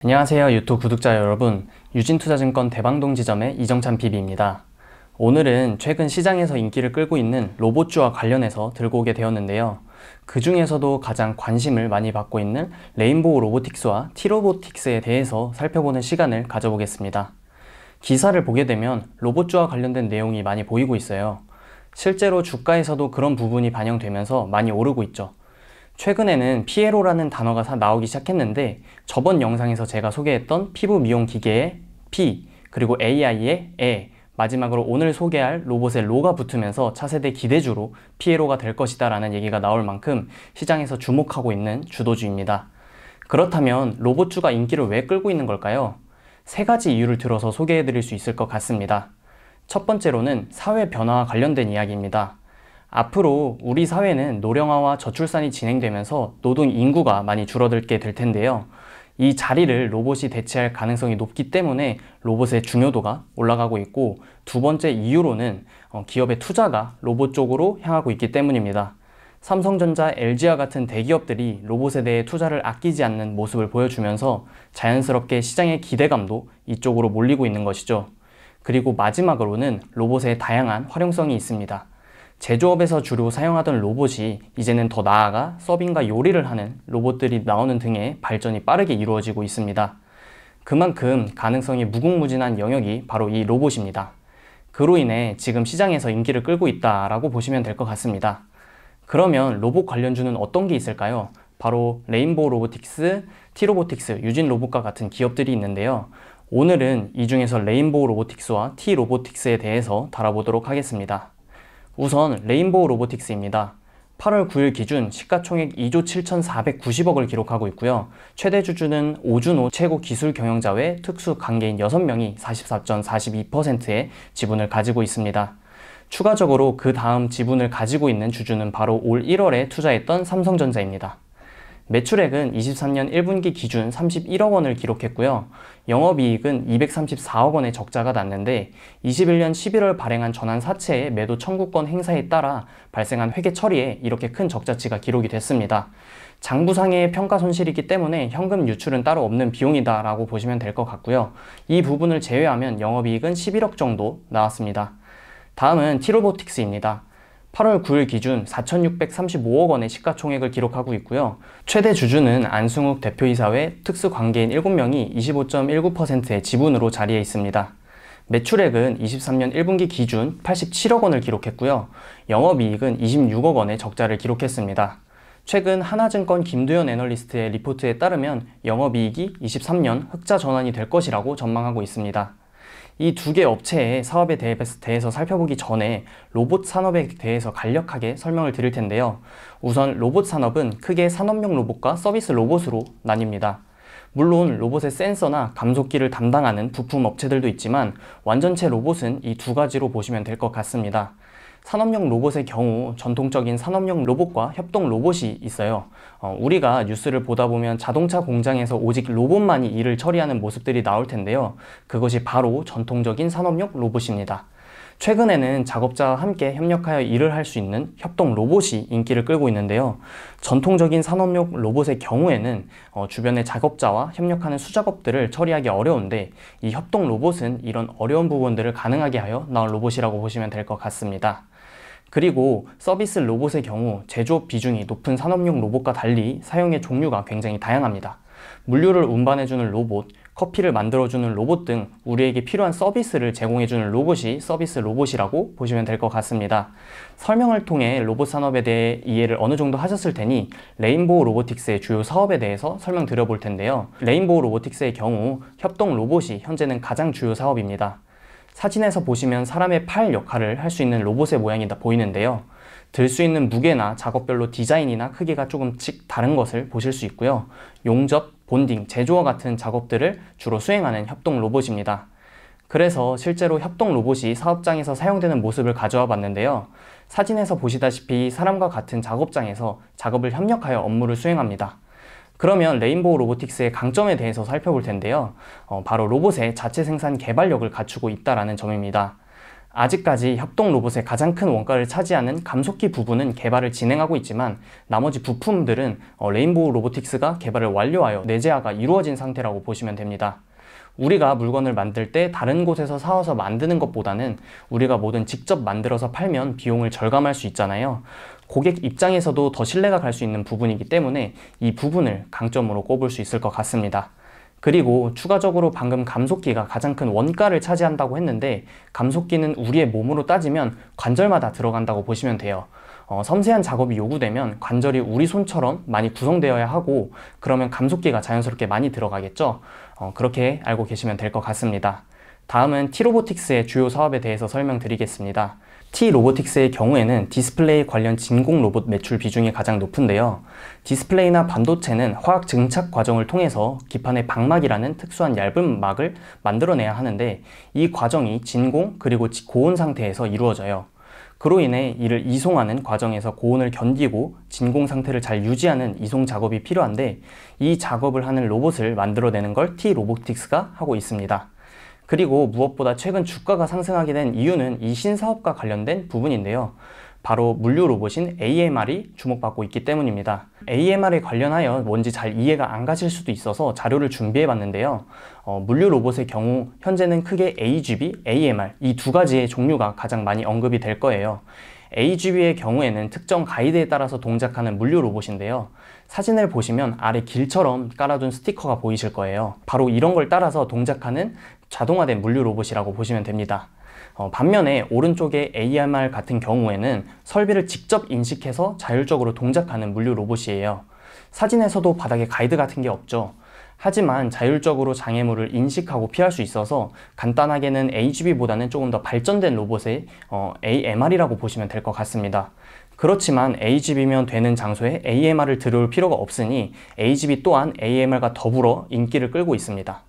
안녕하세요 유튜브 구독자 여러분, 유진투자증권 대방동 지점의 이정찬 PB입니다. 오늘은 최근 시장에서 인기를 끌고 있는 로봇주와 관련해서 들고 오게 되었는데요. 그 중에서도 가장 관심을 많이 받고 있는 레인보우 로보틱스와 T-로보틱스에 대해서 살펴보는 시간을 가져보겠습니다. 기사를 보게 되면 로봇주와 관련된 내용이 많이 보이고 있어요. 실제로 주가에서도 그런 부분이 반영되면서 많이 오르고 있죠. 최근에는 피에로라는 단어가 나오기 시작했는데, 저번 영상에서 제가 소개했던 피부 미용 기계의 P, 그리고 AI의 에, 마지막으로 오늘 소개할 로봇의 로가 붙으면서 차세대 기대주로 피에로가 될 것이다 라는 얘기가 나올 만큼 시장에서 주목하고 있는 주도주입니다. 그렇다면 로봇주가 인기를 왜 끌고 있는 걸까요? 세 가지 이유를 들어서 소개해 드릴 수 있을 것 같습니다. 첫 번째로는 사회 변화와 관련된 이야기입니다. 앞으로 우리 사회는 노령화와 저출산이 진행되면서 노동 인구가 많이 줄어들게 될 텐데요. 이 자리를 로봇이 대체할 가능성이 높기 때문에 로봇의 중요도가 올라가고 있고, 두 번째 이유로는 기업의 투자가 로봇 쪽으로 향하고 있기 때문입니다. 삼성전자, LG와 같은 대기업들이 로봇에 대해 투자를 아끼지 않는 모습을 보여주면서 자연스럽게 시장의 기대감도 이쪽으로 몰리고 있는 것이죠. 그리고 마지막으로는 로봇의 다양한 활용성이 있습니다. 제조업에서 주로 사용하던 로봇이 이제는 더 나아가 서빙과 요리를 하는 로봇들이 나오는 등의 발전이 빠르게 이루어지고 있습니다. 그만큼 가능성이 무궁무진한 영역이 바로 이 로봇입니다. 그로 인해 지금 시장에서 인기를 끌고 있다라고 보시면 될 것 같습니다. 그러면 로봇 관련주는 어떤 게 있을까요? 바로 레인보우 로보틱스, T-로보틱스, 유진로봇과 같은 기업들이 있는데요. 오늘은 이 중에서 레인보우 로보틱스와 T-로보틱스에 대해서 다뤄보도록 하겠습니다. 우선 레인보우 로보틱스입니다. 8월 9일 기준 시가총액 2조 7,490억을 기록하고 있고요. 최대 주주는 오준호 최고 기술 경영자 외 특수 관계인 6명이 44.42%의 지분을 가지고 있습니다. 추가적으로 그 다음 지분을 가지고 있는 주주는 바로 올 1월에 투자했던 삼성전자입니다. 매출액은 23년 1분기 기준 31억 원을 기록했고요. 영업이익은 234억 원의 적자가 났는데, 21년 11월 발행한 전환 사채의 매도 청구권 행사에 따라 발생한 회계 처리에 이렇게 큰 적자치가 기록이 됐습니다. 장부상의 평가 손실이기 때문에 현금 유출은 따로 없는 비용이다 라고 보시면 될 것 같고요. 이 부분을 제외하면 영업이익은 11억 정도 나왔습니다. 다음은 T-로보틱스입니다. 8월 9일 기준 4,635억 원의 시가총액을 기록하고 있고요. 최대 주주는 안승욱 대표이사 외 특수관계인 7명이 25.19%의 지분으로 자리해 있습니다. 매출액은 23년 1분기 기준 87억 원을 기록했고요. 영업이익은 26억 원의 적자를 기록했습니다. 최근 하나증권 김두현 애널리스트의 리포트에 따르면 영업이익이 23년 흑자 전환이 될 것이라고 전망하고 있습니다. 이 두 개 업체의 사업에 대해서 살펴보기 전에 로봇 산업에 대해서 간략하게 설명을 드릴 텐데요. 우선 로봇 산업은 크게 산업용 로봇과 서비스 로봇으로 나뉩니다. 물론 로봇의 센서나 감속기를 담당하는 부품 업체들도 있지만 완전체 로봇은 이 두 가지로 보시면 될 것 같습니다. 산업용 로봇의 경우 전통적인 산업용 로봇과 협동 로봇이 있어요. 우리가 뉴스를 보다 보면 자동차 공장에서 오직 로봇만이 일을 처리하는 모습들이 나올 텐데요. 그것이 바로 전통적인 산업용 로봇입니다. 최근에는 작업자와 함께 협력하여 일을 할 수 있는 협동 로봇이 인기를 끌고 있는데요. 전통적인 산업용 로봇의 경우에는 주변의 작업자와 협력하는 수작업들을 처리하기 어려운데, 이 협동 로봇은 이런 어려운 부분들을 가능하게 하여 나온 로봇이라고 보시면 될 것 같습니다. 그리고 서비스 로봇의 경우 제조업 비중이 높은 산업용 로봇과 달리 사용의 종류가 굉장히 다양합니다. 물류를 운반해주는 로봇, 커피를 만들어주는 로봇 등 우리에게 필요한 서비스를 제공해주는 로봇이 서비스 로봇이라고 보시면 될 것 같습니다. 설명을 통해 로봇 산업에 대해 이해를 어느 정도 하셨을 테니 레인보우 로보틱스의 주요 사업에 대해서 설명드려 볼 텐데요. 레인보우 로보틱스의 경우 협동 로봇이 현재는 가장 주요 사업입니다. 사진에서 보시면 사람의 팔 역할을 할 수 있는 로봇의 모양이 보이는데요. 들 수 있는 무게나 작업별로 디자인이나 크기가 조금씩 다른 것을 보실 수 있고요. 용접, 본딩, 제조와 같은 작업들을 주로 수행하는 협동 로봇입니다. 그래서 실제로 협동 로봇이 사업장에서 사용되는 모습을 가져와 봤는데요. 사진에서 보시다시피 사람과 같은 작업장에서 작업을 협력하여 업무를 수행합니다. 그러면 레인보우 로보틱스의 강점에 대해서 살펴볼 텐데요. 바로 로봇의 자체 생산 개발력을 갖추고 있다는 점입니다. 아직까지 협동 로봇의 가장 큰 원가를 차지하는 감속기 부분은 개발을 진행하고 있지만 나머지 부품들은 레인보우 로보틱스가 개발을 완료하여 내재화가 이루어진 상태라고 보시면 됩니다. 우리가 물건을 만들 때 다른 곳에서 사와서 만드는 것보다는 우리가 뭐든 직접 만들어서 팔면 비용을 절감할 수 있잖아요. 고객 입장에서도 더 신뢰가 갈 수 있는 부분이기 때문에 이 부분을 강점으로 꼽을 수 있을 것 같습니다. 그리고 추가적으로 방금 감속기가 가장 큰 원가를 차지한다고 했는데, 감속기는 우리의 몸으로 따지면 관절마다 들어간다고 보시면 돼요. 섬세한 작업이 요구되면 관절이 우리 손처럼 많이 구성되어야 하고, 그러면 감속기가 자연스럽게 많이 들어가겠죠. 그렇게 알고 계시면 될 것 같습니다. 다음은 T-로보틱스의 주요 사업에 대해서 설명드리겠습니다. T-로보틱스의 경우에는 디스플레이 관련 진공 로봇 매출 비중이 가장 높은데요. 디스플레이나 반도체는 화학 증착 과정을 통해서 기판의 방막이라는 특수한 얇은 막을 만들어내야 하는데, 이 과정이 진공 그리고 고온 상태에서 이루어져요. 그로 인해 이를 이송하는 과정에서 고온을 견디고 진공 상태를 잘 유지하는 이송 작업이 필요한데, 이 작업을 하는 로봇을 만들어내는 걸 T-로보틱스가 하고 있습니다. 그리고 무엇보다 최근 주가가 상승하게 된 이유는 이 신사업과 관련된 부분인데요. 바로 물류 로봇인 AMR이 주목받고 있기 때문입니다. AMR에 관련하여 뭔지 잘 이해가 안 가실 수도 있어서 자료를 준비해 봤는데요. 물류 로봇의 경우 현재는 크게 AGV, AMR 이 두 가지의 종류가 가장 많이 언급이 될 거예요. AGV의 경우에는 특정 가이드에 따라서 동작하는 물류 로봇인데요. 사진을 보시면 아래 길처럼 깔아둔 스티커가 보이실 거예요. 바로 이런 걸 따라서 동작하는 자동화된 물류 로봇이라고 보시면 됩니다. 반면에 오른쪽의 AMR 같은 경우에는 설비를 직접 인식해서 자율적으로 동작하는 물류 로봇이에요. 사진에서도 바닥에 가이드 같은 게 없죠. 하지만 자율적으로 장애물을 인식하고 피할 수 있어서 간단하게는 AGV보다는 조금 더 발전된 로봇의 AMR이라고 보시면 될 것 같습니다. 그렇지만 AGV면 되는 장소에 AMR을 들여올 필요가 없으니 AGV 또한 AMR과 더불어 인기를 끌고 있습니다.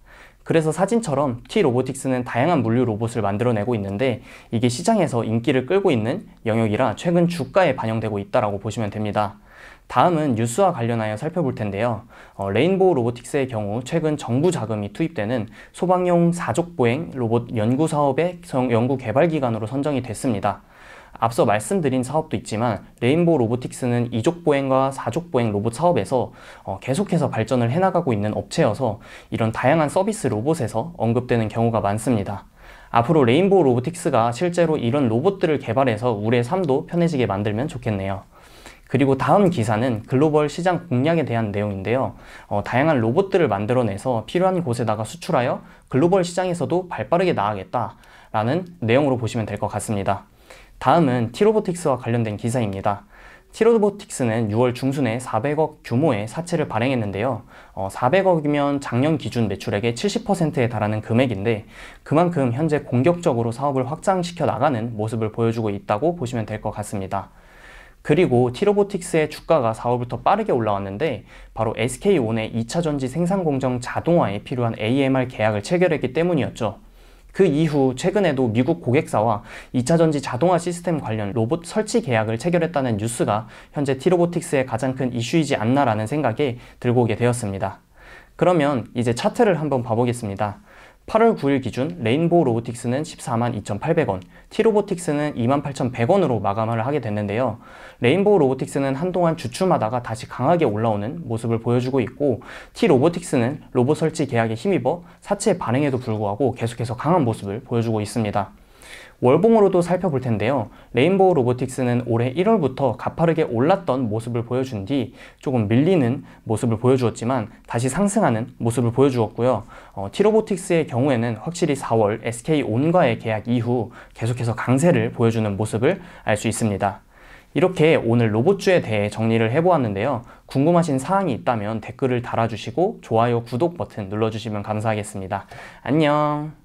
그래서 사진처럼 T-로보틱스는 다양한 물류 로봇을 만들어내고 있는데, 이게 시장에서 인기를 끌고 있는 영역이라 최근 주가에 반영되고 있다고 보시면 됩니다. 다음은 뉴스와 관련하여 살펴볼 텐데요. 레인보우 로보틱스의 경우 최근 정부 자금이 투입되는 소방용 사족보행 로봇 연구 사업의 연구 개발 기관으로 선정이 됐습니다. 앞서 말씀드린 사업도 있지만 레인보우 로보틱스는 이족보행과 사족보행 로봇 사업에서 계속해서 발전을 해나가고 있는 업체여서 이런 다양한 서비스 로봇에서 언급되는 경우가 많습니다. 앞으로 레인보우 로보틱스가 실제로 이런 로봇들을 개발해서 우리의 삶도 편해지게 만들면 좋겠네요. 그리고 다음 기사는 글로벌 시장 공략에 대한 내용인데요. 다양한 로봇들을 만들어내서 필요한 곳에다가 수출하여 글로벌 시장에서도 발빠르게 나아가겠다라는 내용으로 보시면 될 것 같습니다. 다음은 T-로보틱스와 관련된 기사입니다. T-로보틱스는 6월 중순에 400억 규모의 사채를 발행했는데요. 400억이면 작년 기준 매출액의 70%에 달하는 금액인데, 그만큼 현재 공격적으로 사업을 확장시켜 나가는 모습을 보여주고 있다고 보시면 될 것 같습니다. 그리고 T-로보틱스의 주가가 4월부터 빠르게 올라왔는데, 바로 SK온의 2차 전지 생산 공정 자동화에 필요한 AMR 계약을 체결했기 때문이었죠. 그 이후 최근에도 미국 고객사와 2차 전지 자동화 시스템 관련 로봇 설치 계약을 체결했다는 뉴스가 현재 T-로보틱스의 가장 큰 이슈이지 않나라는 생각에 들고 오게 되었습니다. 그러면 이제 차트를 한번 봐보겠습니다. 8월 9일 기준 레인보우 로보틱스는 142,800원, T-로보틱스는 28,100원으로 마감을 하게 됐는데요. 레인보우 로보틱스는 한동안 주춤하다가 다시 강하게 올라오는 모습을 보여주고 있고, T-로보틱스는 로봇 설치 계약에 힘입어 사채 발행에도 불구하고 계속해서 강한 모습을 보여주고 있습니다. 월봉으로도 살펴볼 텐데요. 레인보우 로보틱스는 올해 1월부터 가파르게 올랐던 모습을 보여준 뒤 조금 밀리는 모습을 보여주었지만 다시 상승하는 모습을 보여주었고요. T-로보틱스의 경우에는 확실히 4월 SK온과의 계약 이후 계속해서 강세를 보여주는 모습을 알 수 있습니다. 이렇게 오늘 로봇주에 대해 정리를 해보았는데요. 궁금하신 사항이 있다면 댓글을 달아주시고 좋아요, 구독 버튼 눌러주시면 감사하겠습니다. 안녕!